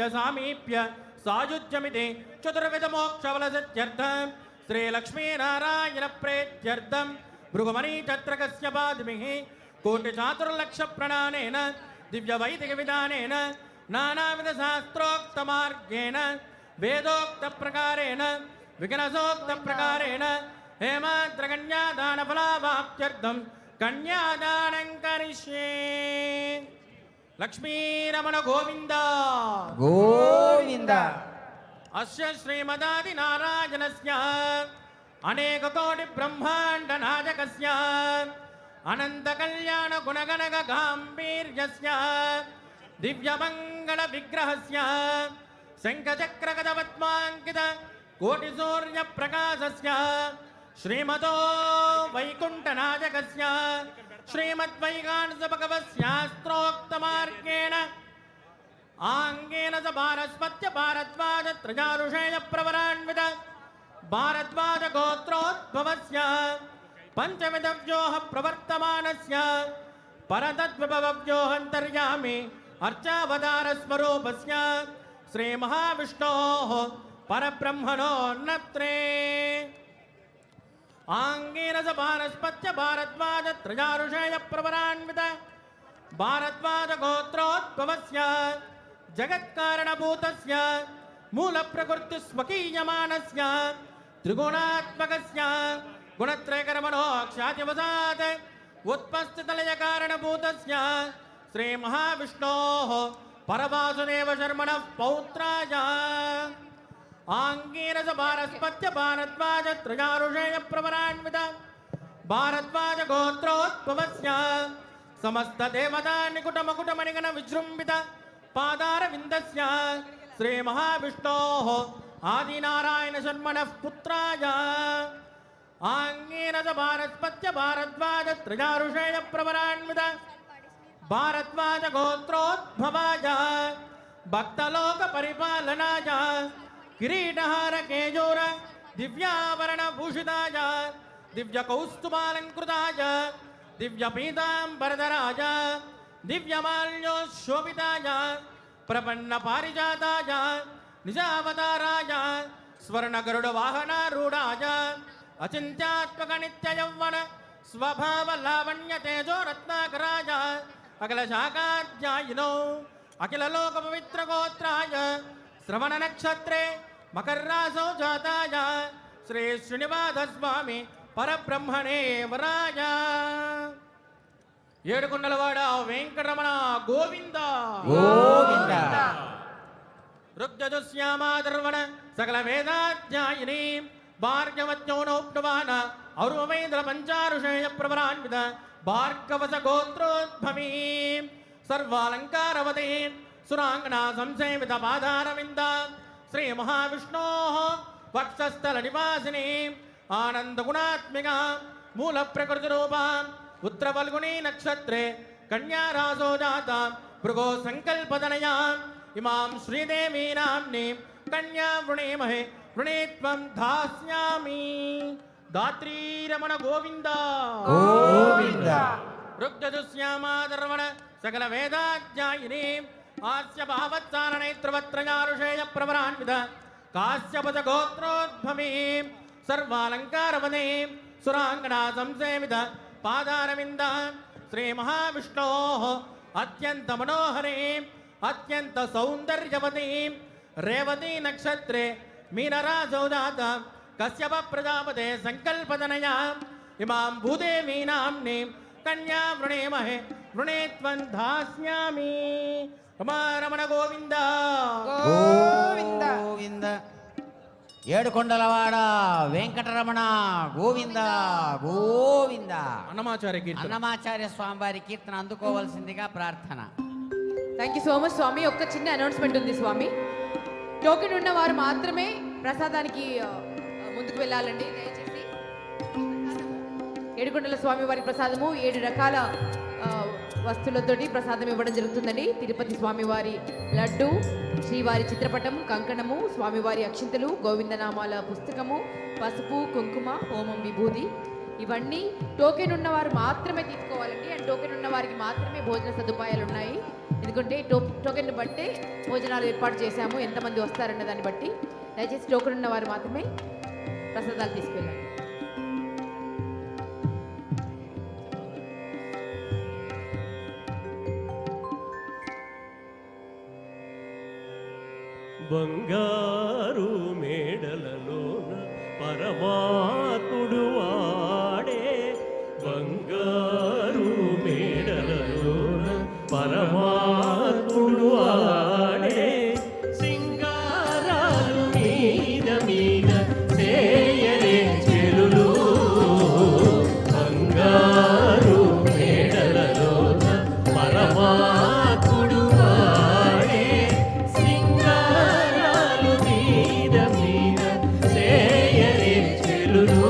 सायुज्य सामीप्य सायुज्यमिति चतुर्विधमोक्षफलसिद्ध्यर्थं श्रीलक्ष्मीनारायण प्रेत्यर्थं भृगुमरीचत्रकस्य पाद्भिः कोटिचातुर्लक्षप्रणानेन दिव्यवैदिकविधानेन नानाविधशास्त्रोक्तमार्गेण वेदोक्तप्रकारेण विघ्नसोक्तप्रकारेण हेमाद्रकन्यादानफलावाप्त्यर्थं कन्यादानं करिष्ये। लक्ष्मीरमण गोविंद गोविंद। अस्य श्रीमदादिनारायणस्य अनेक कोटि ब्रह्मांड नायकस्य अनंत कल्याण गुणगणक गांभीर्यस्य दिव्यमंगल विग्रहस्य शंखचक्र गदपद्मांकित कोटि सूर्य प्रकाशस्य श्रीमतो वैकुंठ नायकस्य श्रीमद्वैकानस भगवत्शास्त्रोक्तमार्गेण आंगेन च भारस्पत्य भारद्वाज त्रयारुषेय प्रवरान्वित भारद्वाज गोत्रोद्भवस्य पंचविधव्योः प्रवर्तमानस्य परतद्विभवव्योऽन्तर्यामि अर्चावतारस्वरूपस्य श्रीमहाविष्णोः परब्रह्मणो नत्रे आंगेन च भारस्पत्य भारद्वाज त्रयारुषेय प्रवरान्वित भारद्वाज गोत्रोद्भवस्य जगत्कारणभूतस्य मूलप्रकृतिस्वकीयमानस्य त्रिगुणात्मकस्य गुणत्रयकर्मणोऽख्यातिवशात् उत्पस्थितलयकारणभूतस्य श्रीमहाविष्णोः परवासुदेवशर्मणः पौत्राय आंगेन च भारस्पत्य भारद्वाज त्रयारुषेय प्रवरान्वित भारद्वाज गोत्रोद्भवस्य समस्त देवता निकुटमकुटमणिगण विजृंभित पादारविन्दस्य श्रीमहाविष्णोः आदिनारायण शर्मणः पुत्राय आंगेन च भारस्पत्य भारद्वाज त्रयारुषेय प्रवरान्वित भारद्वाज गोत्रोद्भवाय भक्तलोक परिपालनाय किरीटहार केजोर दिव्यावरण भूषिताय दिव्य कौस्तुभालंकृताय दिव्य पीतांबरधराय दिव्यमाल्योशोभिताय प्रपन्न पारिजाताय निजावताराय स्वर्ण गरुड़ वाहनारूढ़ाय अचिंत्यात्मक नित्य यौवन स्वभाव लावण्य तेजो रत्नाकराय अखिल शाखाध्यायिनो अखिल लोक पवित्र गोत्राय श्रवण नक्षत्रे मकर रासौ जाताय श्री श्रीनिवास स्वामी परब्रह्मणे वराय ఏడుకొండలవాడ వెంకటరమణ గోవింద గోవింద। రుగ్జశ్యామాధర్వణ సకల వేదాధ్యాయిని భార్గవత్యోనోప్నవాన ఔర్వవేంద్ర పంచారుషేయ ప్రవరాన్విత భార్గవస గోత్రోద్భవీ సర్వాలంకారవతే సురాంగనా సంసేవిత పాదారవింద శ్రీ మహావిష్ణోః వక్షస్థల నివాసిని ఆనంద గుణాత్మిక మూల ప్రకృతి రూపా उत्तर फल्गुनी नक्षत्रे कन्या रासो जाता भृगो संकल्पतनया इमां श्रीदेवी नाम्नी कन्या वृणीमहे वृणीत्वं धास्यामि। दात्री रमण गोविंद गोविंद। ऋग्यजुष्यामाधर्वण सकल वेदाध्यायिनी हास्य भावत्सारणैत्रवत्रयारुषेय प्रवरान्वित काश्यपच गोत्रोद्भवी सर्वालंकारवने सुरांगना संसेवित पादारविंद श्री महाविष्णोः अत्यंत मनोहरे अत्यंत सौंदर्यवती रेवती नक्षत्रे मीनरासौ जाता कश्यप प्रजापते संकल्पतनया इमां भूदेवी नाम्नी कन्या वृणीमहे वृणीत्वं धास्यामि। रमण गोविंद गोविंद गोविंद। ఏడుకొండలవాడ వెంకటరమణ గోవింద గోవింద। అన్నమాచార్య స్వామి వారి కీర్తన అందుకోవాల్సిందిగా ప్రార్థన। థ్యాంక్ యూ సో మచ్ స్వామి. ఒక్క చిన్న అనౌన్స్మెంట్ ఉంది స్వామి. టోకెన్ ఉన్న వారు మాత్రమే ప్రసాదానికి ముందుకు వెళ్ళాలండి దయచేసి. ఏడుకొండల స్వామి వారి ప్రసాదము 7 రకాల వస్తువులతోటి ప్రసాదం ఇవ్వడం జరుగుతుందండి. తిరుపతి స్వామివారి లడ్డు, శ్రీవారి చిత్రపటం, కంకణము, స్వామివారి అక్షింతలు, గోవిందనామాల పుస్తకము, పసుపు, కుంకుమ, హోమం, విభూది ఇవన్నీ టోకెన్ ఉన్నవారు మాత్రమే తీసుకోవాలండి. అండ్ టోకెన్ ఉన్న వారికి మాత్రమే భోజన సదుపాయాలు ఉన్నాయి. ఎందుకంటే టోకెన్ బట్టి భోజనాలు ఏర్పాటు చేశాము, ఎంతమంది వస్తారన్న దాన్ని బట్టి. దయచేసి టోకెన్ ఉన్న వారు మాత్రమే ప్రసాదాలు తీసుకెళ్ళాలి. బంగారు మేడలలోన పరమాత్ముడు వాడే, బంగారు మేడలలోన పరమాత్ముడు వాడే, సింగారాలు మీద మీద చేయరే చెలులు, బంగారు మేడలలోన పరమాత్ముడు వాడే, సింగారాలు మీద మీద చేయరే చెలులు,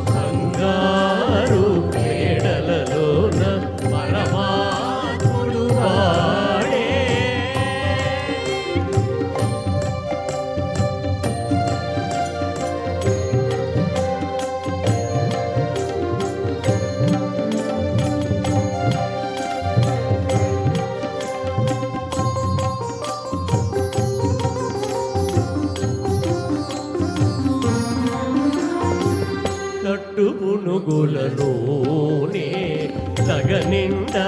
బంగారు మేడలలోన పరమాత్ముడు వాడే. తట్టు పునుగులలోనే తగనిండా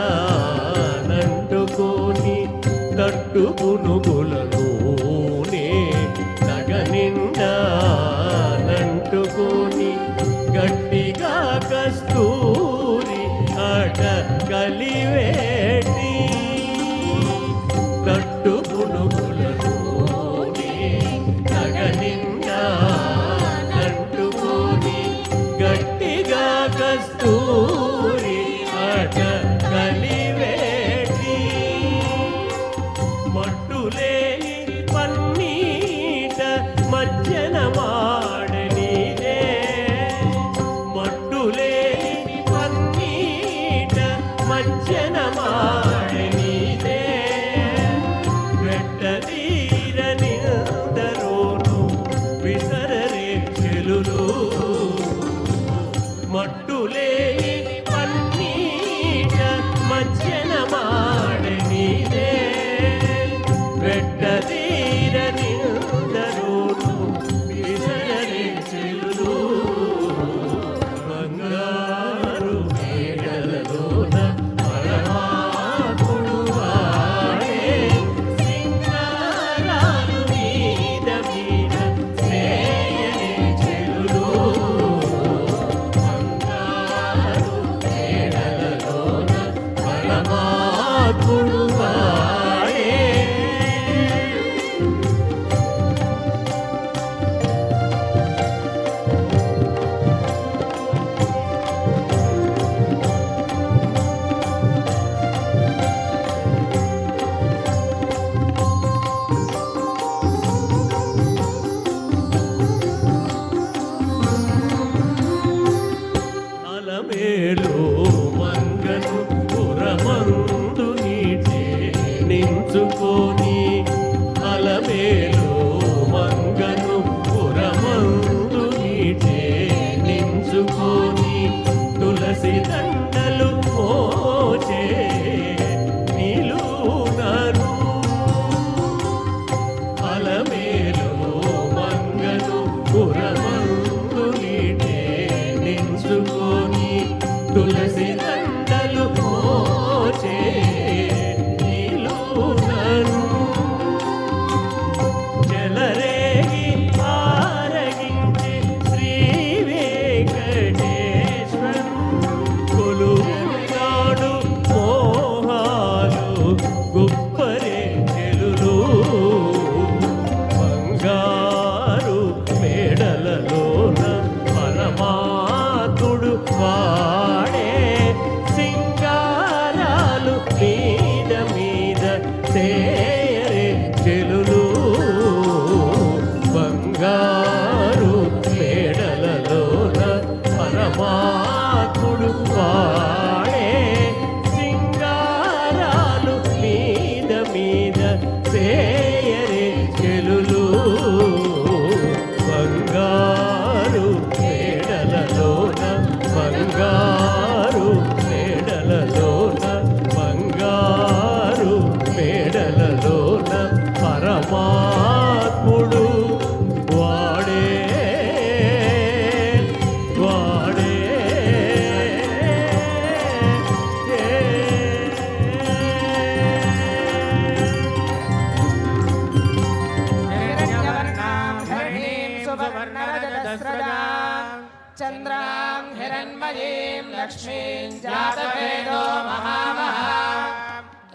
నంటుకొని, తట్టు పునుగులలోనే తగనిండా నంటుకొని, గట్టిగా కస్తూరి అట కలివేటి, తట్టు పునుగులలోనే తగనిండా నంటుకొని, గట్టిగా కస్తూరి అట కలివేటి, మట్టులేని పన్నీట మజ్జన మాడనిదే, మట్టులేని పన్నీట మజ్జన మాడనిదే, వెట్టదీర నిందరోను విసరరే చెలులు, మట్టులేని పన్నీట మజ్జన మాడనిదే, వెట్టదీర నిందరోను విసరరే చెలులు, బంగారు మేడలలోన పరమాత్ముడు వాడే, సింగారాలు మీద మీద చేయరే చెలులు, బంగారు మేడలలోన పరమాత్ముడు వాడే. అలమేలు మంగను పురమందు నీటే నించుకొని, అలమేలు మంగను పురమందు నీటే నించుకొని, తులసి దండలు మోచే నిలునను, అలమేలు మంగను పురమందు నీటే నించుకొని, తులసి దండలు మోచే నిలునను, జలరేగి ఆరగించే శ్రీ వెంకటేశ్వరు, కొలువునాడు మోహాలు గుప్పరే చెలులు, బంగారు మేడలలోన పరమాత్ముడు వాడే, సింగారాలు మీద మీద చేయరే చెలులు, బంగారు మేడలలోన పరమాత్ముడు వాడే, సింగారాలు మీద మీద చేయరే చెలులు, బంగారు మేడలలోన బంగారు మేడలలోన బంగారు चन्द्रां हिरण्मयीं लक्ष्मीं जातवेदो महामः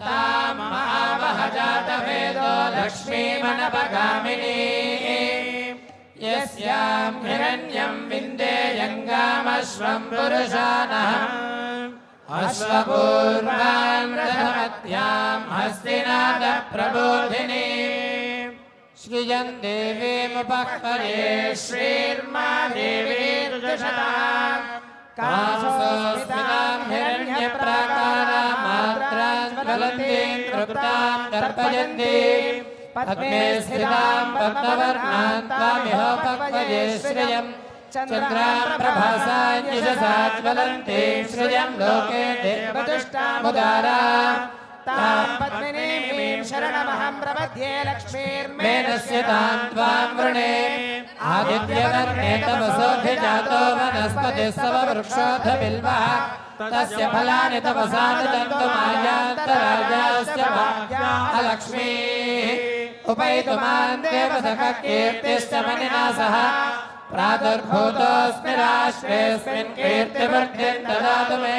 तां महामः जातवेदो लक्ष्मीमनपगामिनीं यस्यां हिरण्यं विन्देयङ्गामश्वं पुरुषानहम् अश्वपूर्वां रथमत्यां हस्तिनादप्रबोधिनीं श्रियं देवीमुपह्वये श्रीर्मा देवीर्दशतां कासोस्मितां हिरण्यप्राकारामात्रां ज्वलन्तीं तृप्तां तर्पयन्तीं पद्मे स्थितां पद्मवर्णां तामिहोपह्वये श्रियं चन्द्रां प्रभासां यशसा ज्वलन्तीं श्रियं लोके देवदुष्टामुदारां तां पद्मिनीं शरणमहं प्रपद्ये लक्ष्मीर्मेनस्य तां त्वां वृणे आदित्यवर्णे तपसोऽधिजातो वनस्पतिः सववृक्षोऽथ बिल्वः तस्य फलानि तपसा दन्तमायान्तराजास्य लक्ष्मीः उपैतुमां देवसखकीर्तिश्च मनिना सह प्रादुर्भूतोऽस्मि राष्ट्रेऽस्मिन् कीर्तिवृद्धिं ददातु मे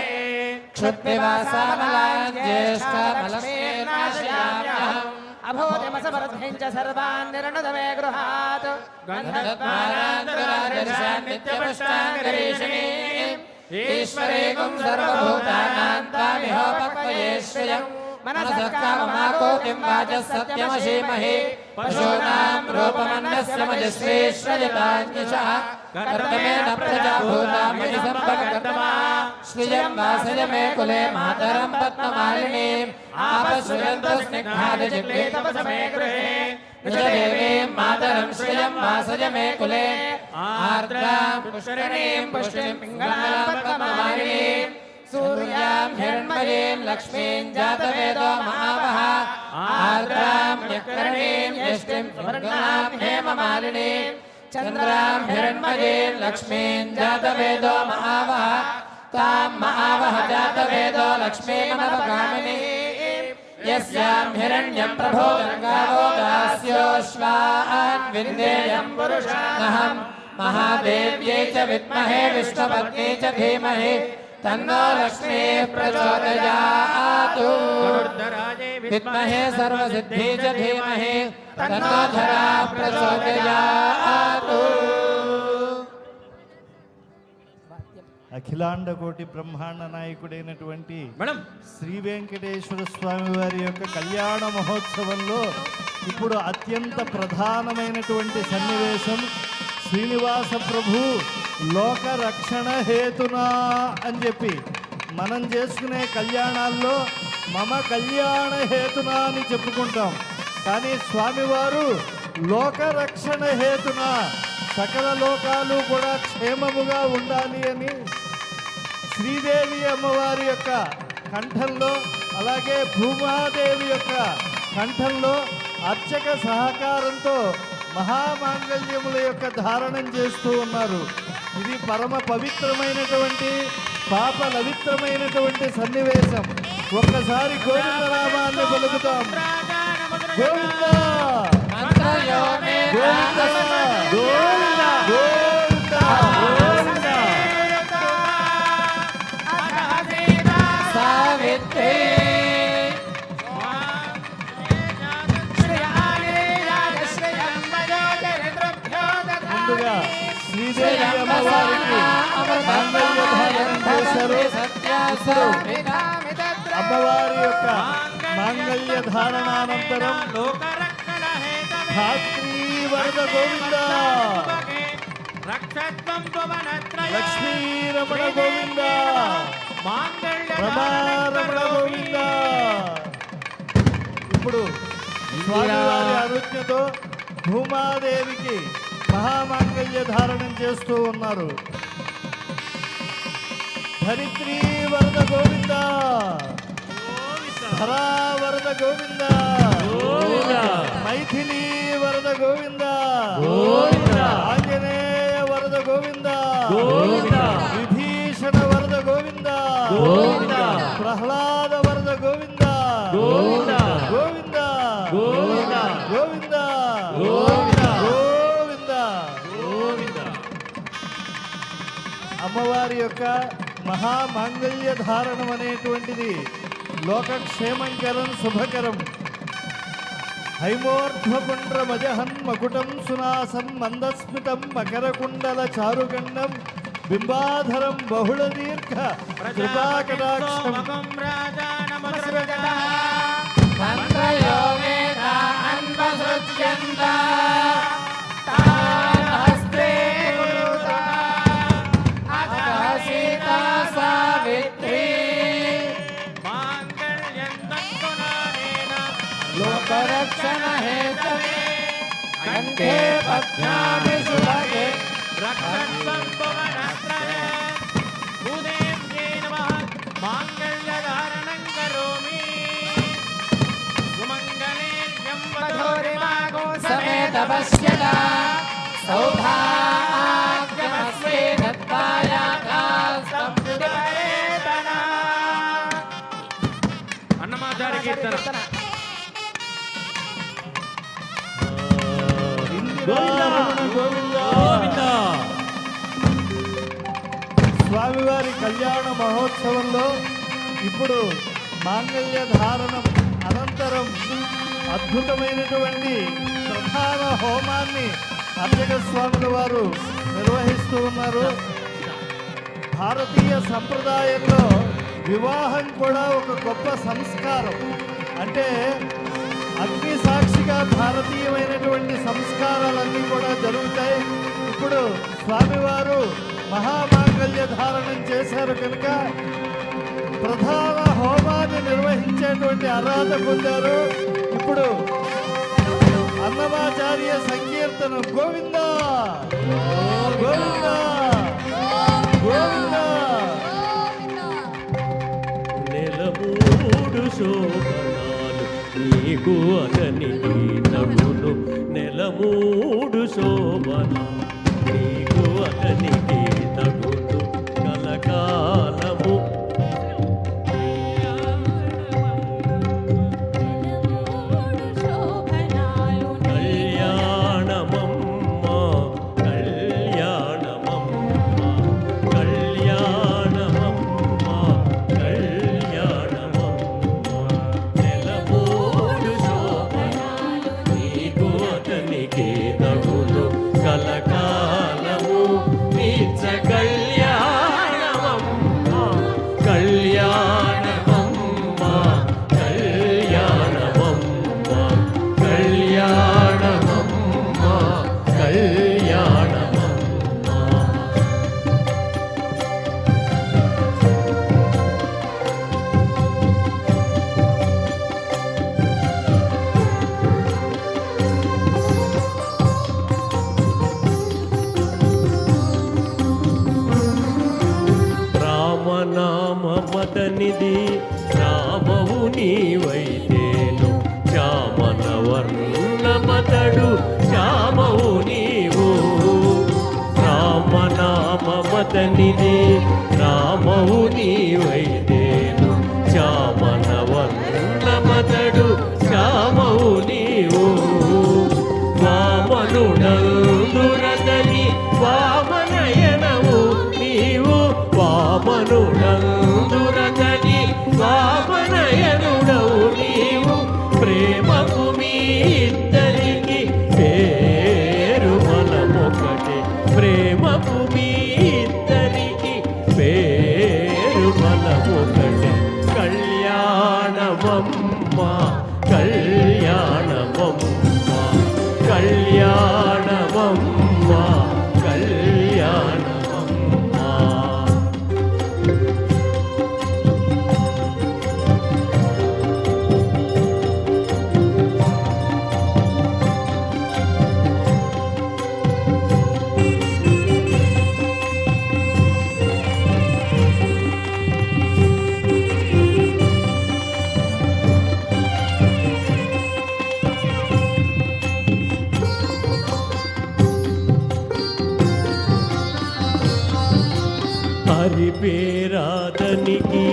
क्षुद्विवासामलां ज्येष्ठामलक्ष्मीर्नाशयाम्यहम् अभूतिमसमृद्धिं च सर्वान् निर्णुत मे गृहात् गन्धद्वारान्तरादर्शान् नित्यपुष्टाङ्गरीषिणीम् ईश्वरीकुं सर्वभूतानां तामिहोपक्वये श्रियम् मनसः काममाकोटिं वाचः सत्यमशीमहि पशूनां रूपमन्यस्य मजस्वी श्रजतान्यशः कर्तमेन प्रजाभूतामहि सम्भगतमा श्रियं वासय मे कुले मातरं पद्ममालिनीम् आपश्रयन्तु स्निग्धादिजिह्वेतपसमे गृहे निजदेवीं मातरं श्रियं वासय मे कुले आर्द्रां पुष्करिणीं पुष्टिं पिङ्गलां पद्ममालिनीम् सूर्यां हिरण्मयीं लक्ष्मीं जातवेदो महावः आर्द्रां यत्करणीं यष्टिं सुवर्णां हेममालिनीं चन्द्रां हिरण्मयीं लक्ष्मीं जातवेदो महावः तां महावः जातवेदो लक्ष्मीमनपगामिनीं यस्यां हिरण्यं प्रभो गङ्गावो दास्योऽश्वान् विन्देयं पुरुषानहं महादेव्यै च विद्महे विष्णुपत्नी च धीमहि तन्नो लक्ष्मीः प्रचोदयातु विद्महे सर्वसिद्धिः च धीमहि तन्नो धरा प्रचोदयातु అఖిలాండ కోటి బ్రహ్మాండ నాయకుడైనటువంటి మేడం శ్రీ వెంకటేశ్వర స్వామి వారి యొక్క కళ్యాణ మహోత్సవంలో ఇప్పుడు అత్యంత ప్రధానమైనటువంటి సన్నివేశం శ్రీనివాస ప్రభు లోక రక్షణ హేతునా అని చెప్పి మనం చేసుకునే కళ్యాణాల్లో మమ కళ్యాణ హేతునా అని చెప్పుకుంటాం. కానీ స్వామివారు లోక రక్షణ హేతున సకల లోకాలు కూడా క్షేమముగా ఉండాలి అని శ్రీదేవి అమ్మవారి యొక్క కంఠంలో అలాగే భూమాదేవి యొక్క కంఠంలో అర్చక సహకారంతో మహామాంగళ్యముల యొక్క ధారణం చేస్తూ ఉన్నారు. ఇది పరమ పవిత్రమైనటువంటి పాప పవిత్రమైనటువంటి సన్నివేశం. ఒక్కసారి గోవిందనామాన్ని పలుకుతాం. గోవింద గోవింద గోవింద గోవింద సావిత్రి ముందుగా శ్రీదేవి అమ్మవారికి మంగళధారణం చేశారు. అమ్మవారి యొక్క మాంగళ్య ధారణానంతరం ధాత్రీ వరద గోవింద లక్ష్మీరమణ గోవింద రమారమణ గోవింద. ఇప్పుడు స్వామివారి అనుజ్ఞతో భూమాదేవికి మహామాంగళ్య ధారణం చేస్తూ ఉన్నారు. ధరిత్రీ వరద గోవింద ధరా వరద గోవింద మైథిలీ వరద గోవింద ఆంజనేయ వరద గోవింద విభీషణ వరద గోవింద ప్రహ్లాద వరద గోవింద గోవింద గోవింద గోవింద గోవింద గోవింద గోవింద అమ్మవారి యొక్క మహామాంగళ్య ధారణం అనేటువంటిది లోకక్షేమంకరం శుభకరం. హైమోర్ధ్వపుండ్రమజహన్ మకుటం సునాసం మందస్మితం మకరకుండల చారుగండం బింబాధరం బహుళ దీర్ఘ కృపాకటాక్షం. లోకరక్షణ హేతవే కంఠే పద్మామి సుభగే రక్షణం భువనత్రయ భూదేవ్యై నమః మాంగళ్యధారణం కరోమి సుమంగళేర్యం వధూరిమాగో సమేత పశ్యత సౌభాగ్యమస్మే దత్తాయాకాశం విపరేతన. అన్నమాచార్య కీర్తన. స్వామివారి కళ్యాణ మహోత్సవంలో ఇప్పుడు మాంగళ్య ధారణం అనంతరం అద్భుతమైనటువంటి ప్రధాన హోమాన్ని అర్చక స్వాముల వారు నిర్వహిస్తూ ఉన్నారు. భారతీయ సంప్రదాయంలో వివాహం కూడా ఒక గొప్ప సంస్కారం. అంటే అగ్ని సాక్షిగా భారతీయమైనటువంటి సంస్కారాలన్నీ కూడా జరుగుతాయి. ఇప్పుడు స్వామివారు మహామాంగళ్య ధారణం చేశారు కనుక ప్రధాన హోమాన్ని నిర్వహించేటువంటి అర్హత పొందారు. ఇప్పుడు అన్నమాచార్య సంకీర్తన గోవింద గోవింద గోవింద. నెలమూడు శోభనాలు నీకు అతనికి తగును. నెలమూడు శోభనాలు నీకు అతనికి తగును. కలకాలము కళ్యాణమమ్మ కళ్యాణమమ్మ కళ్యాణమమ్మ కళ్యాణమమ్మ. నెలమూడు శోభనాలు నీకు అతనికి తగును. కలకాలము నిత్య కళ్యాణమమ్మ కళ్యాణమమ్మ కళ్యాణమమ్మ కళ్యాణమమ్మ కళ్యాణమమ్మ. రామనామమతనిది రామవు నీవైతేను. శ్యామన వర్ణమతడు శ్యామవు నీవు. రామనామమతనిది రామవు నీవైతేను. శ్యామన వర్ణమతడు శ్యామవు నీవు. వామనుడందురతని వామనయనవు నీవు. వామనుడందురతని వామనయనుడవు నీవు. ప్రేమకు మీ ఇద్దరికి పేరు మనమొకటే. ప్రేమకు మీ ఇద్దరికి పేరు మనమొకటే. కళ్యాణమమ్మ కళ్యాణమమ్మ కళ్యాణమమ్మ కళ్యాణమమ్మ. హరి పేరాతనికి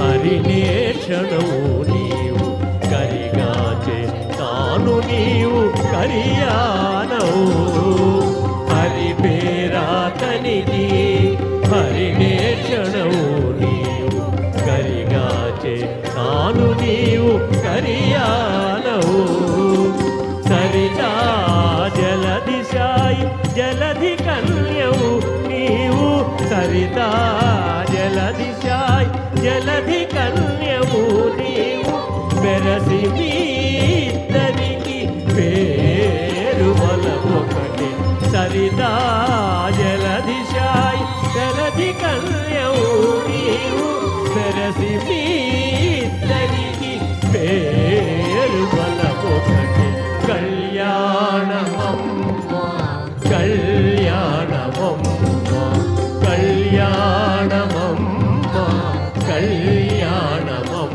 హరినేక్షణము నీవు. కరిగాచే తాను నీవు కరియానవు. హరి పేరాతనికి లలితా జలధిశాయి జలధి కన్యవు నీవు సరసి మీ ఇద్దరికి పేరు బలమొకటి కళ్యాణమమ్మ కళ్యాణమమ్మ కళ్యాణమమ్మ కళ్యాణమమ్మ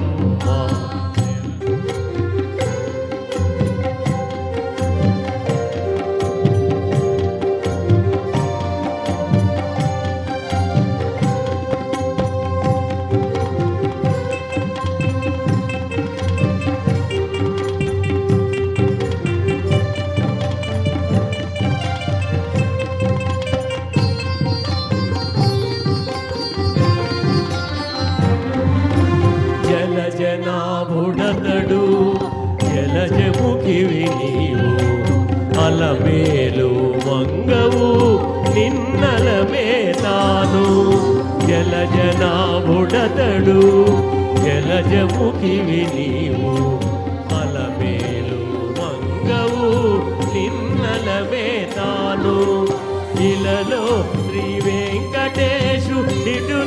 జలజనాభుడతడు జలజముఖివి నీవు అలమేలు మంగవు నిన్నలమే తాను జలజనాభుడతడు జలజముఖివి నీవు అలమేలు మంగవు నిన్నలమే తాను ఇలలో శ్రీ వెంకటేశు ఇటు